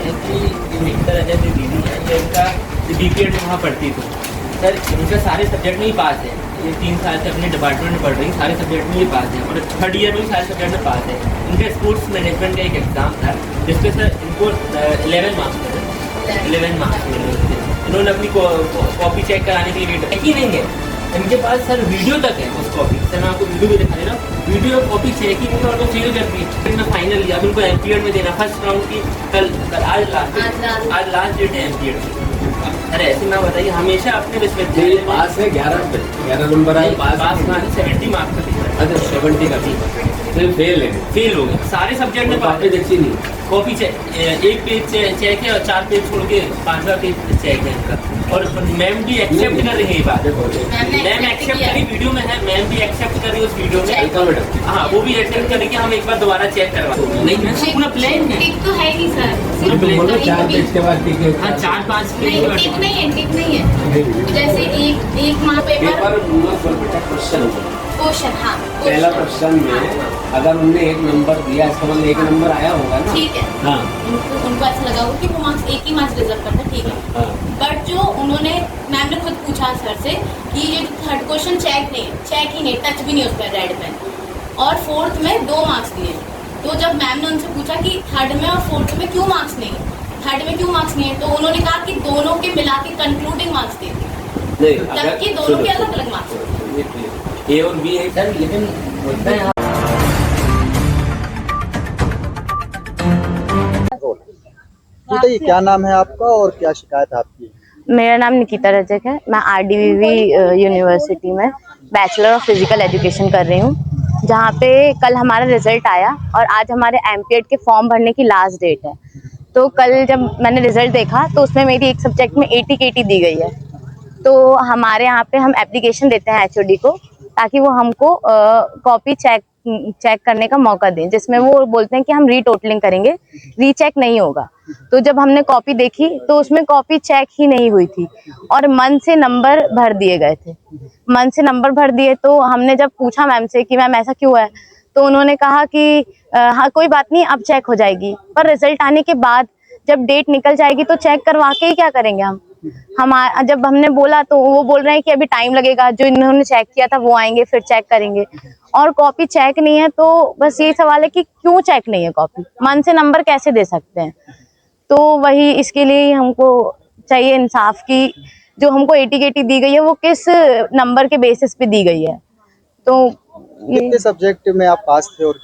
हैं कि निकिता रजक जो दीदी है, ये इनका बीपीएड में वहाँ पढ़ती थी सर, इनका सारे सब्जेक्ट में ही पास है। ये 3 साल से अपने डिपार्टमेंट में पढ़ रही, सारे सब्जेक्ट में ही पास है और 3rd ईयर में भी सारे सब्जेक्ट में पास है। इनका स्पोर्ट्स मैनेजमेंट का एक एग्ज़ाम था जिसपे सर इनको 11 मार्क्स मिले, 11 मार्क्स मिले। इन्होंने अपनी कॉपी चेक कराने के लिए वेट ही नहीं है, इनके पास सर वीडियो तक है उस कॉपी सर, मैं आपको वीडियो भी दिखा दे रहा हूँ, वीडियो कॉपी चेक ही नहीं है और वो फेल कर दी। फिर मैं फाइनल लिया, अब उनको एमपीएड में देना, फर्स्ट राउंड की आज लास्ट डेट है एमपीएड की। अरे ऐसे ना बताइए, हमेशा अपने विश्वविद्यालय पास है 11 नंबर आए, पास 70 मार्क्स का पेपर। अच्छा 70 का फिर फेल है, फेल हो गए सारे सब्जेक्ट में। कॉपी देखी नहीं, कॉपी एक पेज चेक है और 4 पेज छोड़ के 5वां पेज चेक है इनका। और मैम भी एक्सेप्ट कर रही है ये बात, मैम एक्सेप्ट करी, वीडियो में है, मैम भी एक्सेप्ट कर रही है उस वीडियो में। हाँ वो भी एक्सेप्ट करी कि हम एक बार दोबारा चेक करवा। नहीं मैम पूरा प्लान है, टिक तो है नहीं सर, पूरा प्लान। 4 पेज के बाद ठीक है। हाँ 4-5 नहीं टिक नहीं है, टिक नहीं है। जैसे एक माह पेपर क्वेश्चन, हाँ पहला क्वेश्चन में अगर उनने 1 नंबर दिया, इसका मतलब 1 नंबर आया होगा ना। ठीक है, हाँ उनको ऐसा लगा होगा कि वो मार्क्स एक ही मार्क्स रिजर्व करता है, ठीक है। बट जो उन्होंने मैम ने खुद पूछा सर से कि ये 3rd क्वेश्चन चेक नहीं है, चेक ही नहीं, टच भी नहीं उस पर रेड पेन, और 4th में 2 मार्क्स दिए। तो जब मैम ने उनसे पूछा कि 3rd में और 4th में क्यों मार्क्स नहीं है, 3rd में क्यों मार्क्स नहीं है, तो उन्होंने कहा कि दोनों के मिला के कंक्लूडिंग मार्क्स दे दिए, जबकि दोनों के अलग अलग मार्क्स। ए और बी है सर, लेकिन होता है बताइए क्या नाम है आपका और क्या शिकायत है आपकी? मेरा नाम निकिता रजक है। मैं आरडीवीवी यूनिवर्सिटी में बैचलर ऑफ फिजिकल एजुकेशन कर रही हूँ, जहाँ पे कल हमारा रिजल्ट आया और आज हमारे एमपीएड के फॉर्म भरने की लास्ट डेट है। तो कल जब मैंने रिजल्ट देखा तो उसमें मेरी एक सब्जेक्ट में 80 KT दी गई है। तो हमारे यहाँ पे हम एप्लीकेशन देते हैं एचओडी को, ताकि वो हमको कॉपी चेक करने का मौका दें, जिसमें वो बोलते हैं कि हम रीटोटलिंग करेंगे, रीचेक नहीं होगा। तो जब हमने कॉपी देखी तो उसमें कॉपी चेक ही नहीं हुई थी और मन से नंबर भर दिए गए थे। मन से नंबर भर दिए तो हमने जब पूछा मैम से कि मैम ऐसा क्यों है, तो उन्होंने कहा कि हाँ कोई बात नहीं, अब चेक हो जाएगी, पर रिजल्ट आने के बाद जब डेट निकल जाएगी तो चेक करवा के ही क्या करेंगे हम। जब हमने बोला तो वो बोल रहे हैं कि अभी टाइम लगेगा, जो इन्होंने चेक किया था वो आएंगे फिर चेक करेंगे। और कॉपी चेक नहीं है तो बस यही सवाल है कि क्यों चेक नहीं है कॉपी, मन से नंबर कैसे दे सकते हैं। तो वही इसके लिए हमको चाहिए इंसाफ की जो हमको 80 KT दी गई है वो किस नंबर के बेसिस पे दी गई है। तो कितने सब्जेक्ट में आप पास थे? और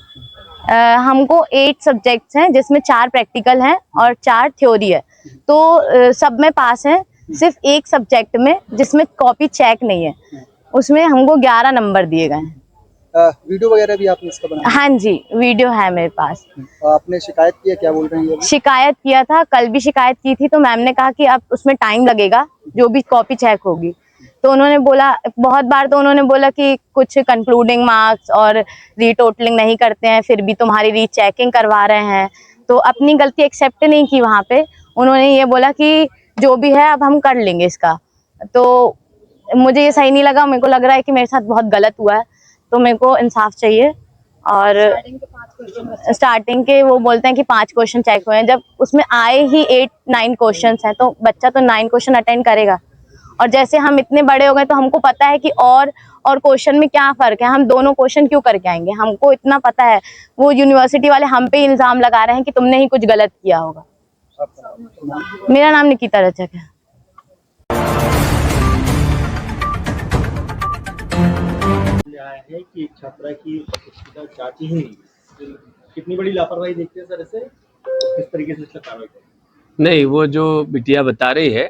हमको 8 सब्जेक्ट्स हैं, जिसमें 4 प्रैक्टिकल हैं और 4 थ्योरी है। तो सब में पास हैं, सिर्फ एक सब्जेक्ट में जिसमें कॉपी चेक नहीं है उसमें हमको 11 नंबर दिए गए हैं। वीडियो वगैरह भी आपने इसका बनाया? हाँ जी, वीडियो है मेरे पास। आपने शिकायत किया, क्या बोल रहे हैं? शिकायत किया था, कल भी शिकायत की थी, तो मैम ने कहा कि अब उसमें टाइम लगेगा जो भी कॉपी चेक होगी। तो उन्होंने बोला बहुत बार, तो उन्होंने बोला कि कुछ कंक्लूडिंग मार्क्स और रीटोटलिंग नहीं करते हैं, फिर भी तुम्हारी रीचेकिंग करवा रहे हैं। तो अपनी गलती एक्सेप्ट नहीं की वहाँ पे, उन्होंने ये बोला कि जो भी है अब हम कर लेंगे इसका। तो मुझे ये सही नहीं लगा, मेरे को लग रहा है कि मेरे साथ बहुत गलत हुआ है, तो मेरे को इंसाफ चाहिए। और स्टार्टिंग के वो बोलते हैं कि 5 क्वेश्चन चेक हुए हैं, जब उसमें आए ही 8-9 क्वेश्चन हैं, तो बच्चा तो 9 क्वेश्चन अटेंड करेगा। और जैसे हम इतने बड़े हो गए तो हमको पता है कि और क्वेश्चन में क्या फ़र्क है, हम दोनों क्वेश्चन क्यों करके आएंगे, हमको इतना पता है। वो यूनिवर्सिटी वाले हम पे इल्ज़ाम लगा रहे हैं कि तुमने ही कुछ गलत किया होगा। मेरा नाम निकिता रजक है। है कि एक छात्रा की पुस्तिका जांची ही नहीं, कितनी बड़ी लापरवाही देखते हैं सर इसे, किस तरीके से इसका कार्रवाई करें? नहीं, वो जो बिटिया बता रही है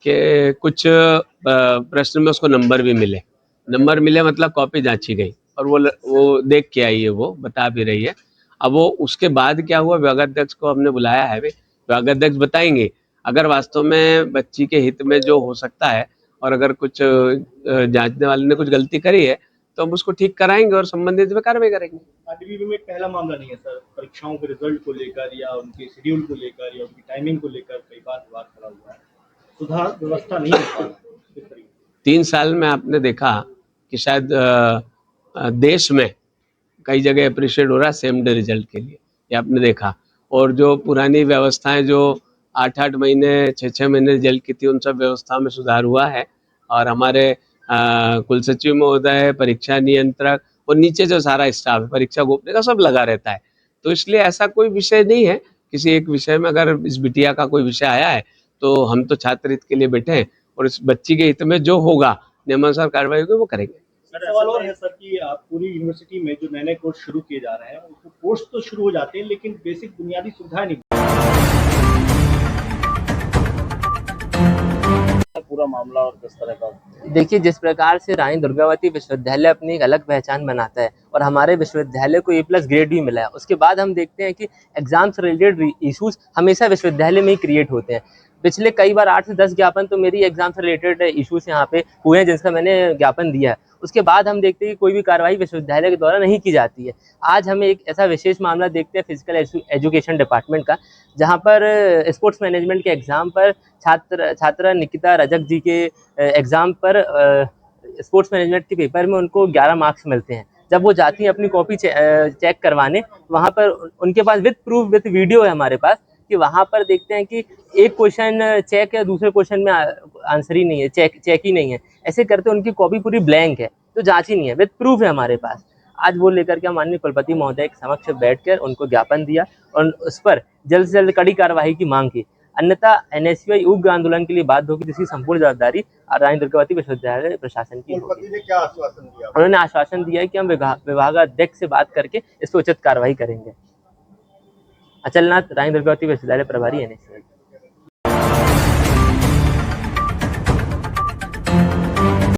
कि कुछ प्रश्न में उसको नंबर भी मिले, नंबर मिले मतलब कॉपी जांची गई और वो देख के आई है, वो बता भी रही है। अब वो उसके बाद क्या हुआ, विभागाध्यक्ष को हमने बुलाया है, विभागाध्यक्ष बताएंगे अगर वास्तव में बच्ची के हित में जो हो सकता है और अगर कुछ जांचने वाले ने कुछ गलती करी है तो हम उसको ठीक कराएंगे और संबंधित में कार्रवाई करेंगे। आरडीवीवी में पहला मामला नहीं है सर, परीक्षाओं के रिजल्ट को लेकर या उनके शेड्यूल को लेकर या उनकी टाइमिंग को लेकर कई बार विवाद खड़ा हुआ है, सुधार व्यवस्था नहीं हो पा रहा। 3 साल में आपने देखा कि शायद देश में कई जगह अप्रिशिएट हो रहा है सेम डे रिजल्ट के लिए, ये आपने देखा। और जो पुरानी व्यवस्थाएं जो 8-8 महीने 6-6 महीने रिजल्ट की थी, उन सब व्यवस्था में सुधार हुआ है। और हमारे कुल सचिव महोदय, परीक्षा नियंत्रक और नीचे जो सारा स्टाफ है, परीक्षा गोपनीय का, सब लगा रहता है। तो इसलिए ऐसा कोई विषय नहीं है। किसी एक विषय में अगर इस बिटिया का कोई विषय आया है तो हम तो छात्र हित के लिए बैठे हैं और इस बच्ची के हित में जो होगा, नियमानुसार कार्रवाई होगी, वो करेंगे। सर सवाल और है सर कि आप पूरी यूनिवर्सिटी में जो नए नए कोर्स शुरू किए जा रहे हैं, उनको कोर्स तो शुरू हो जाते हैं लेकिन बेसिक बुनियादी सुविधाएं नहीं। पूरा मामला और किस तरह का? देखिए, जिस प्रकार से रानी दुर्गावती विश्वविद्यालय अपनी एक अलग पहचान बनाता है और हमारे विश्वविद्यालय को A+ ग्रेड भी मिला है, उसके बाद हम देखते हैं कि एग्जाम से रिलेटेड इश्यूज हमेशा विश्वविद्यालय में ही क्रिएट होते हैं। पिछले कई बार 8 से 10 ज्ञापन तो मेरी एग्जाम से रिलेटेड इश्यूज यहाँ पे हुए हैं, जिसका मैंने ज्ञापन दिया है। उसके बाद हम देखते हैं कि कोई भी कार्रवाई विश्वविद्यालय के द्वारा नहीं की जाती है। आज हमें एक ऐसा विशेष मामला देखते हैं फिजिकल एजुकेशन डिपार्टमेंट का, जहाँ पर स्पोर्ट्स मैनेजमेंट के एग्ज़ाम पर छात्रा निकिता रजक जी के एग्ज़ाम पर स्पोर्ट्स मैनेजमेंट के पेपर में उनको 11 मार्क्स मिलते हैं। जब वो जाती हैं अपनी कॉपी चेक करवाने, वहाँ पर उनके पास विद प्रूफ विद वीडियो है हमारे पास, कि वहाँ पर देखते हैं कि एक क्वेश्चन चेक है, दूसरे क्वेश्चन में आंसर ही नहीं है, चेक ही नहीं है। ऐसे करते उनकी कॉपी पूरी ब्लैंक है, तो जांच ही नहीं है, विद प्रूफ है हमारे पास। आज वो लेकर के माननीय कुलपति महोदय के समक्ष बैठकर उनको ज्ञापन दिया और उस पर जल्द से जल्द कड़ी कार्रवाई की मांग की। अन्यथा NSUI उग्र आंदोलन के लिए बाध्य होगी, जिसकी संपूर्ण जवाबदारी रानी दुर्गावती विश्वविद्यालय प्रशासन की होगी। ने क्या आश्वासन दिया? उन्होंने आश्वासन दिया है कि हम विभागाध्यक्ष से बात करके इस पर उचित कार्रवाई करेंगे। अचलनाथ, रानी दुर्गावती विश्वविद्यालय प्रभारी NSUI।